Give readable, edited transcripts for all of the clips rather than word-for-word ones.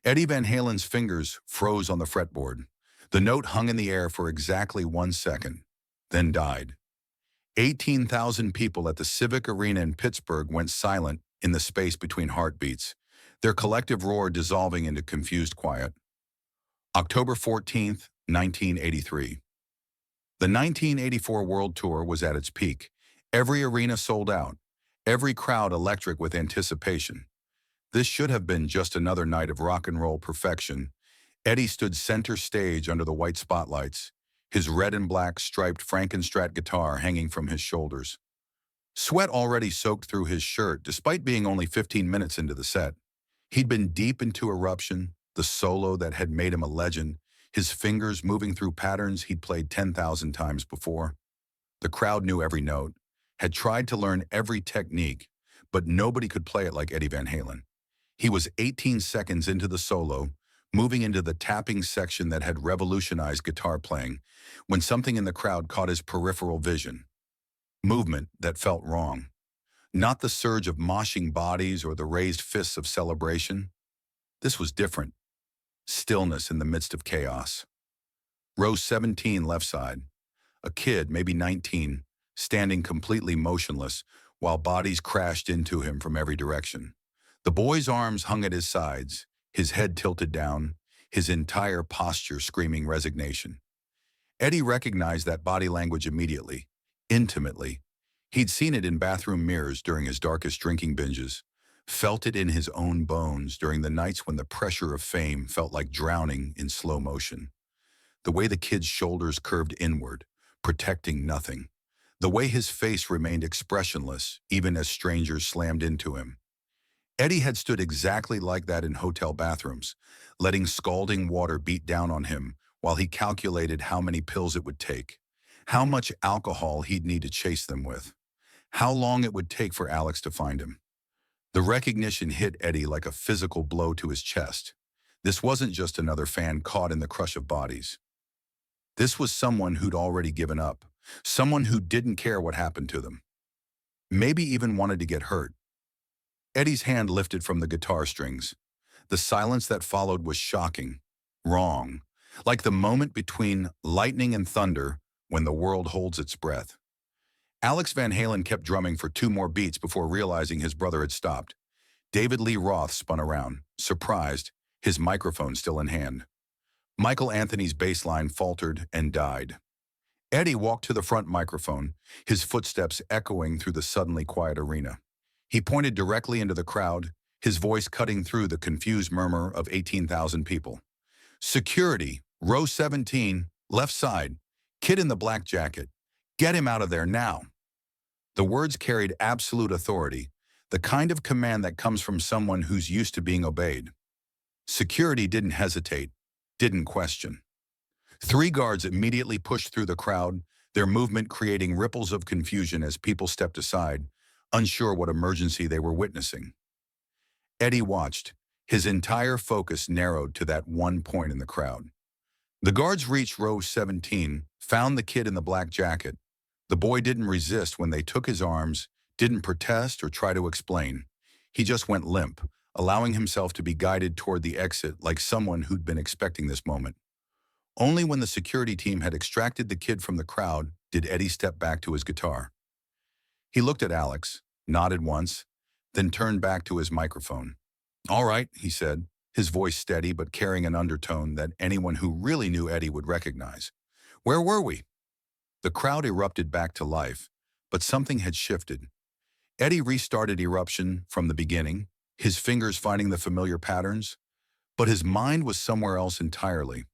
Eddie Van Halen's fingers froze on the fretboard. The note hung in the air for exactly 1 second, then died. 18,000 people at the Civic Arena in Pittsburgh went silent in the space between heartbeats, their collective roar dissolving into confused quiet. October 14th, 1983. The 1984 World Tour was at its peak. Every arena sold out, every crowd electric with anticipation. This should have been just another night of rock and roll perfection. Eddie stood center stage under the white spotlights, his red and black striped Frankenstrat guitar hanging from his shoulders. Sweat already soaked through his shirt despite being only 15 minutes into the set. He'd been deep into Eruption, the solo that had made him a legend, his fingers moving through patterns he'd played 10,000 times before. The crowd knew every note, had tried to learn every technique, but nobody could play it like Eddie Van Halen. He was 18 seconds into the solo, moving into the tapping section that had revolutionized guitar playing, when something in the crowd caught his peripheral vision. Movement that felt wrong. Not the surge of moshing bodies or the raised fists of celebration. This was different. Stillness in the midst of chaos. Row 17, left side. A kid, maybe 19, standing completely motionless while bodies crashed into him from every direction. The boy's arms hung at his sides, his head tilted down, his entire posture screaming resignation. Eddie recognized that body language immediately, intimately. He'd seen it in bathroom mirrors during his darkest drinking binges, felt it in his own bones during the nights when the pressure of fame felt like drowning in slow motion. The way the kid's shoulders curved inward, protecting nothing. The way his face remained expressionless, even as strangers slammed into him. Eddie had stood exactly like that in hotel bathrooms, letting scalding water beat down on him while he calculated how many pills it would take, how much alcohol he'd need to chase them with, how long it would take for Alex to find him. The recognition hit Eddie like a physical blow to his chest. This wasn't just another fan caught in the crush of bodies. This was someone who'd already given up, someone who didn't care what happened to them, maybe even wanted to get hurt. Eddie's hand lifted from the guitar strings. The silence that followed was shocking, wrong, like the moment between lightning and thunder when the world holds its breath. Alex Van Halen kept drumming for 2 more beats before realizing his brother had stopped. David Lee Roth spun around, surprised, his microphone still in hand. Michael Anthony's bass line faltered and died. Eddie walked to the front microphone, his footsteps echoing through the suddenly quiet arena. He pointed directly into the crowd, his voice cutting through the confused murmur of 18,000 people. "Security, row 17, left side, kid in the black jacket. Get him out of there now." The words carried absolute authority, the kind of command that comes from someone who's used to being obeyed. Security didn't hesitate, didn't question. 3 guards immediately pushed through the crowd, their movement creating ripples of confusion as people stepped aside, unsure what emergency they were witnessing. Eddie watched, his entire focus narrowed to that one point in the crowd. The guards reached row 17, found the kid in the black jacket. The boy didn't resist when they took his arms, didn't protest or try to explain. He just went limp, allowing himself to be guided toward the exit like someone who'd been expecting this moment. Only when the security team had extracted the kid from the crowd did Eddie step back to his guitar. He looked at Alex, nodded once, then turned back to his microphone. "All right," he said, his voice steady but carrying an undertone that anyone who really knew Eddie would recognize. "Where were we?" The crowd erupted back to life, but something had shifted. Eddie restarted Eruption from the beginning, his fingers finding the familiar patterns, but his mind was somewhere else entirely.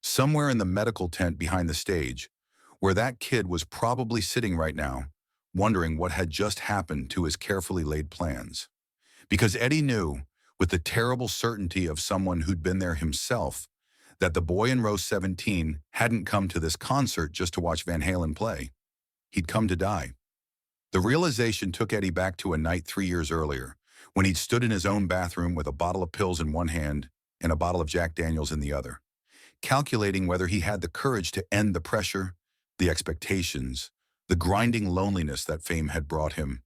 Somewhere in the medical tent behind the stage, where that kid was probably sitting right now, wondering what had just happened to his carefully laid plans. Because Eddie knew, with the terrible certainty of someone who'd been there himself, that the boy in row 17 hadn't come to this concert just to watch Van Halen play. He'd come to die. The realization took Eddie back to a night 3 years earlier, when he'd stood in his own bathroom with a bottle of pills in one hand and a bottle of Jack Daniels in the other, calculating whether he had the courage to end the pressure, the expectations, the grinding loneliness that fame had brought him.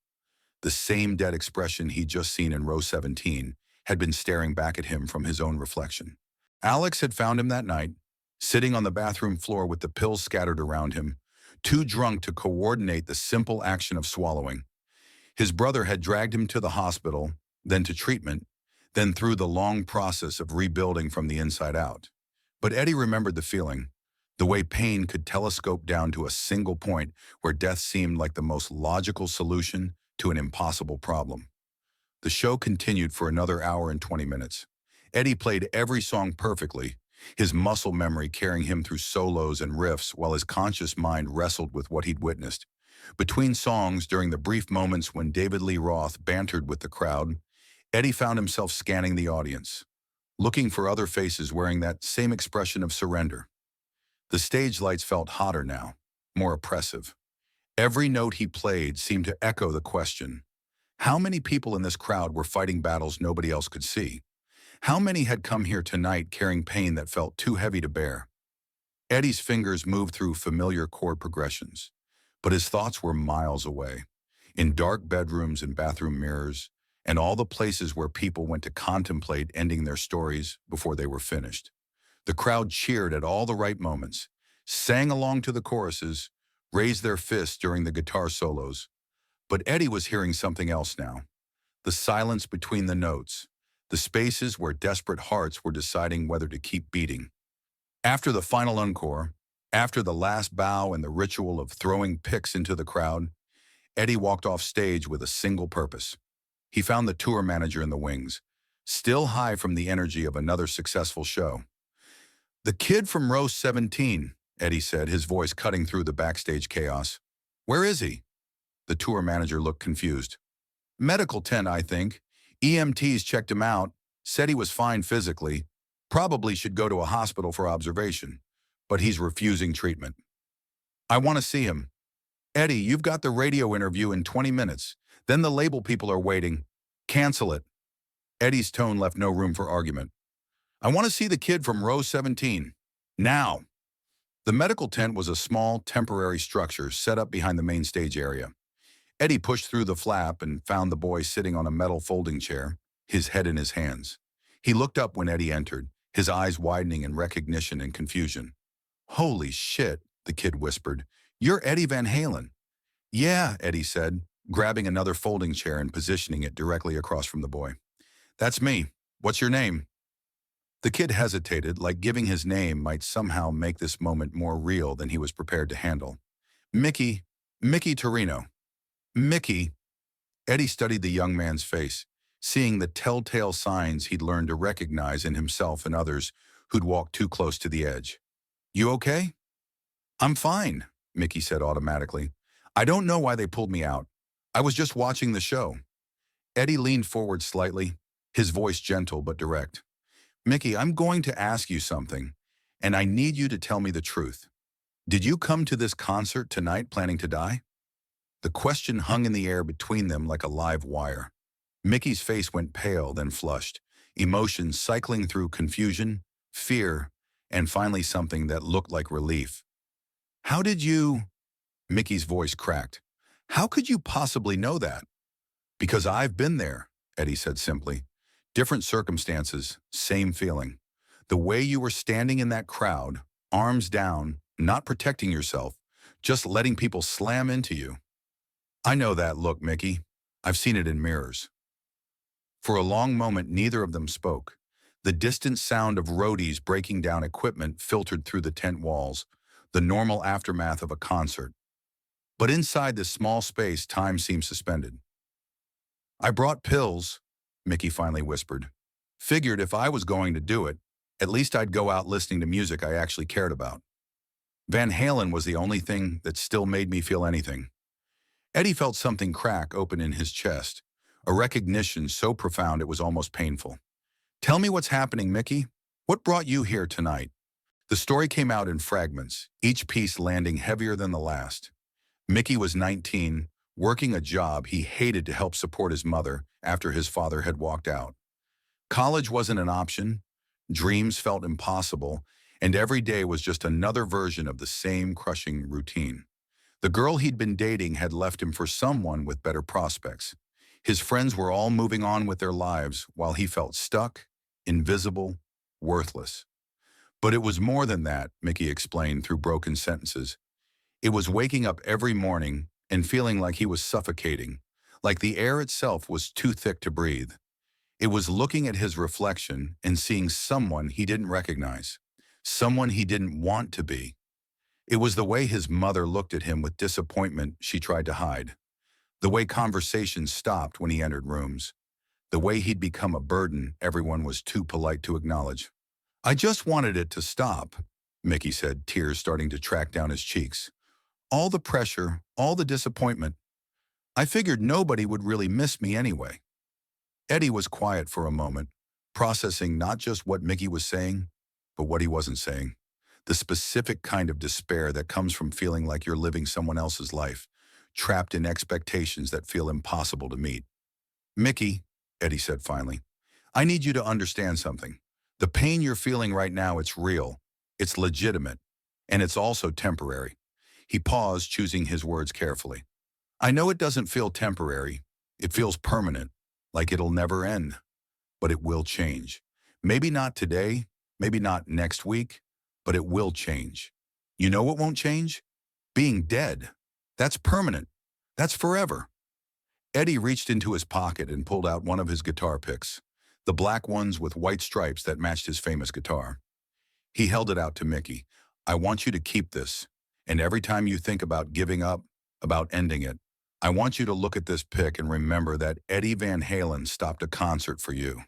The same dead expression he'd just seen in row 17, had been staring back at him from his own reflection. Alex had found him that night, sitting on the bathroom floor with the pills scattered around him, too drunk to coordinate the simple action of swallowing. His brother had dragged him to the hospital, then to treatment, then through the long process of rebuilding from the inside out. But Eddie remembered the feeling, the way pain could telescope down to a single point where death seemed like the most logical solution to an impossible problem. The show continued for another hour and 20 minutes. Eddie played every song perfectly, his muscle memory carrying him through solos and riffs while his conscious mind wrestled with what he'd witnessed. Between songs, during the brief moments when David Lee Roth bantered with the crowd, Eddie found himself scanning the audience, looking for other faces wearing that same expression of surrender. The stage lights felt hotter now, more oppressive. Every note he played seemed to echo the question: how many people in this crowd were fighting battles nobody else could see? How many had come here tonight carrying pain that felt too heavy to bear? Eddie's fingers moved through familiar chord progressions, but his thoughts were miles away, in dark bedrooms and bathroom mirrors, and all the places where people went to contemplate ending their stories before they were finished. The crowd cheered at all the right moments, sang along to the choruses, raised their fists during the guitar solos. But Eddie was hearing something else now. The silence between the notes, the spaces where desperate hearts were deciding whether to keep beating. After the final encore, after the last bow and the ritual of throwing picks into the crowd, Eddie walked off stage with a single purpose. He found the tour manager in the wings, still high from the energy of another successful show. "The kid from row 17, Eddie said, his voice cutting through the backstage chaos. "Where is he?" The tour manager looked confused. "Medical tent, I think. EMTs checked him out, said he was fine physically, probably should go to a hospital for observation, but he's refusing treatment." "I want to see him." "Eddie, you've got the radio interview in 20 minutes. Then the label people are waiting. Cancel it." Eddie's tone left no room for argument. "I want to see the kid from row 17. Now." The medical tent was a small, temporary structure set up behind the main stage area. Eddie pushed through the flap and found the boy sitting on a metal folding chair, his head in his hands. He looked up when Eddie entered, his eyes widening in recognition and confusion. "Holy shit," the kid whispered. "You're Eddie Van Halen." "Yeah," Eddie said, grabbing another folding chair and positioning it directly across from the boy. "That's me. What's your name?" The kid hesitated, like giving his name might somehow make this moment more real than he was prepared to handle. Mickey Torino." "Mickey." Eddie studied the young man's face, seeing the telltale signs he'd learned to recognize in himself and others who'd walked too close to the edge. "You okay?" "I'm fine," Mickey said automatically. "I don't know why they pulled me out. I was just watching the show." Eddie leaned forward slightly, his voice gentle but direct. "Mickey, I'm going to ask you something, and I need you to tell me the truth. Did you come to this concert tonight planning to die?" The question hung in the air between them like a live wire. Mickey's face went pale, then flushed, emotions cycling through confusion, fear, and finally something that looked like relief. "How did you—" Mickey's voice cracked. "How could you possibly know that?" "Because I've been there," Eddie said simply. "Different circumstances, same feeling. The way you were standing in that crowd, arms down, not protecting yourself, just letting people slam into you." "I know that look, Mickey. I've seen it in mirrors." For a long moment, neither of them spoke. The distant sound of roadies breaking down equipment filtered through the tent walls, the normal aftermath of a concert. But inside this small space, time seemed suspended. "I brought pills," Mickey finally whispered. "Figured if I was going to do it, at least I'd go out listening to music I actually cared about. Van Halen was the only thing that still made me feel anything." Eddie felt something crack open in his chest, a recognition so profound it was almost painful. "Tell me what's happening, Mickey. What brought you here tonight?" The story came out in fragments, each piece landing heavier than the last. Mickey was 19, working a job he hated to help support his mother after his father had walked out. College wasn't an option, dreams felt impossible, and every day was just another version of the same crushing routine. The girl he'd been dating had left him for someone with better prospects. His friends were all moving on with their lives while he felt stuck, invisible, worthless. But it was more than that, Mickey explained through broken sentences. It was waking up every morning and feeling like he was suffocating, like the air itself was too thick to breathe. It was looking at his reflection and seeing someone he didn't recognize, someone he didn't want to be. It was the way his mother looked at him with disappointment she tried to hide, the way conversations stopped when he entered rooms, the way he'd become a burden everyone was too polite to acknowledge. I just wanted it to stop, Mickey said, tears starting to track down his cheeks. All the pressure, all the disappointment. I figured nobody would really miss me anyway. Eddie was quiet for a moment, processing not just what Mickey was saying, but what he wasn't saying. The specific kind of despair that comes from feeling like you're living someone else's life, trapped in expectations that feel impossible to meet. Mickey, Eddie said finally, I need you to understand something. The pain you're feeling right now, it's real, it's legitimate, and it's also temporary. He paused, choosing his words carefully. I know it doesn't feel temporary. It feels permanent, like it'll never end, but it will change. Maybe not today, maybe not next week, but it will change. You know what won't change? Being dead. That's permanent. That's forever. Eddie reached into his pocket and pulled out one of his guitar picks, the black ones with white stripes that matched his famous guitar. He held it out to Mickey. I want you to keep this, and every time you think about giving up, about ending it, I want you to look at this pick and remember that Eddie Van Halen stopped a concert for you.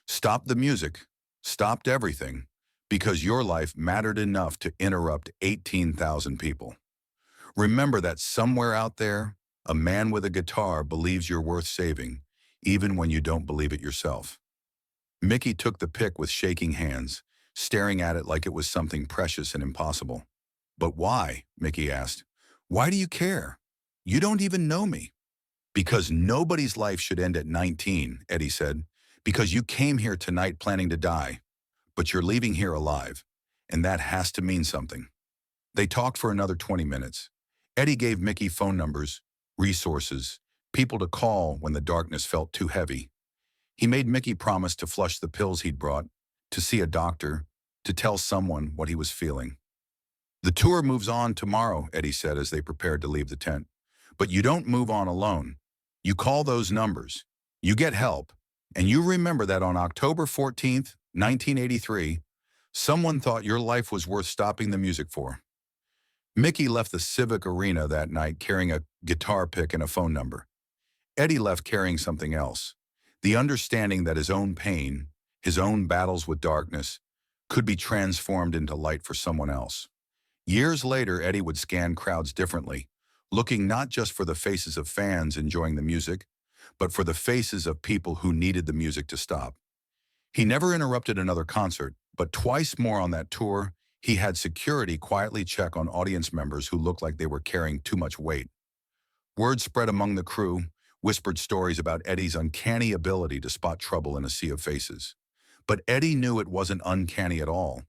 Stopped the music, stopped everything, because your life mattered enough to interrupt 18,000 people. Remember that somewhere out there, a man with a guitar believes you're worth saving, even when you don't believe it yourself. Mickey took the pick with shaking hands, staring at it like it was something precious and impossible. But why? Mickey asked. Why do you care? You don't even know me. Because nobody's life should end at 19, Eddie said. Because you came here tonight planning to die, but you're leaving here alive, and that has to mean something. They talked for another 20 minutes. Eddie gave Mickey phone numbers, resources, people to call when the darkness felt too heavy. He made Mickey promise to flush the pills he'd brought, to see a doctor, to tell someone what he was feeling. The tour moves on tomorrow, Eddie said as they prepared to leave the tent. But you don't move on alone. You call those numbers, you get help, and you remember that on October 14th, 1983, someone thought your life was worth stopping the music for. Mickey left the Civic Arena that night carrying a guitar pick and a phone number. Eddie left carrying something else, the understanding that his own pain, his own battles with darkness, could be transformed into light for someone else. Years later, Eddie would scan crowds differently, looking not just for the faces of fans enjoying the music, but for the faces of people who needed the music to stop. He never interrupted another concert, but twice more on that tour, he had security quietly check on audience members who looked like they were carrying too much weight. Word spread among the crew, whispered stories about Eddie's uncanny ability to spot trouble in a sea of faces. But Eddie knew it wasn't uncanny at all.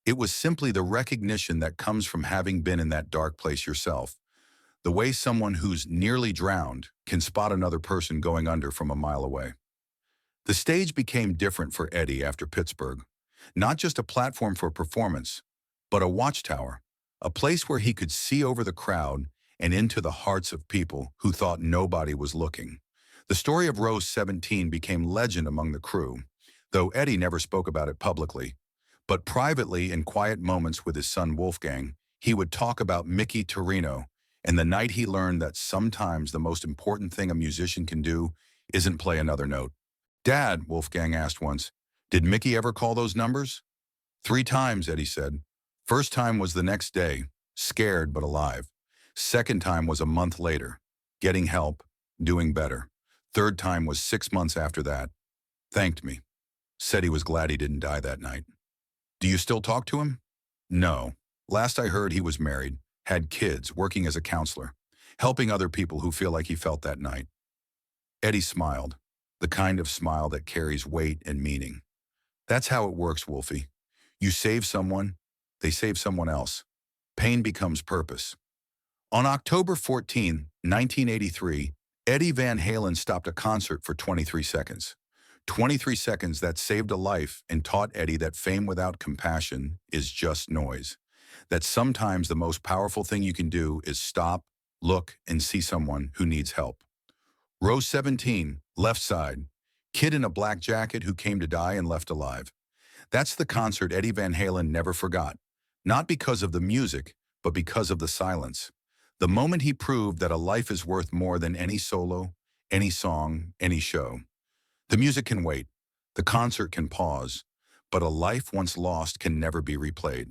It was simply the recognition that comes from having been in that dark place yourself, the way someone who's nearly drowned can spot another person going under from a mile away. The stage became different for Eddie after Pittsburgh. Not just a platform for performance, but a watchtower, a place where he could see over the crowd and into the hearts of people who thought nobody was looking. The story of Row 17 became legend among the crew, though Eddie never spoke about it publicly. But privately, in quiet moments with his son Wolfgang, he would talk about Mickey Torino and the night he learned that sometimes the most important thing a musician can do isn't play another note. Dad, Wolfgang asked once, did Mickey ever call those numbers? 3 times, Eddie said. First time was the next day, scared but alive. Second time was a month later, getting help, doing better. Third time was 6 months after that. Thanked me. Said he was glad he didn't die that night. Do you still talk to him? No. Last I heard he was married, had kids, working as a counselor, helping other people who feel like he felt that night. Eddie smiled, the kind of smile that carries weight and meaning. That's how it works, Wolfie. You save someone, they save someone else. Pain becomes purpose. On October 14, 1983, Eddie Van Halen stopped a concert for 23 seconds. 23 seconds that saved a life and taught Eddie that fame without compassion is just noise. That sometimes the most powerful thing you can do is stop, look, and see someone who needs help. Row 17, left side. Kid in a black jacket who came to die and left alive. That's the concert Eddie Van Halen never forgot. Not because of the music, but because of the silence. The moment he proved that a life is worth more than any solo, any song, any show. The music can wait. The concert can pause. But a life once lost can never be replayed.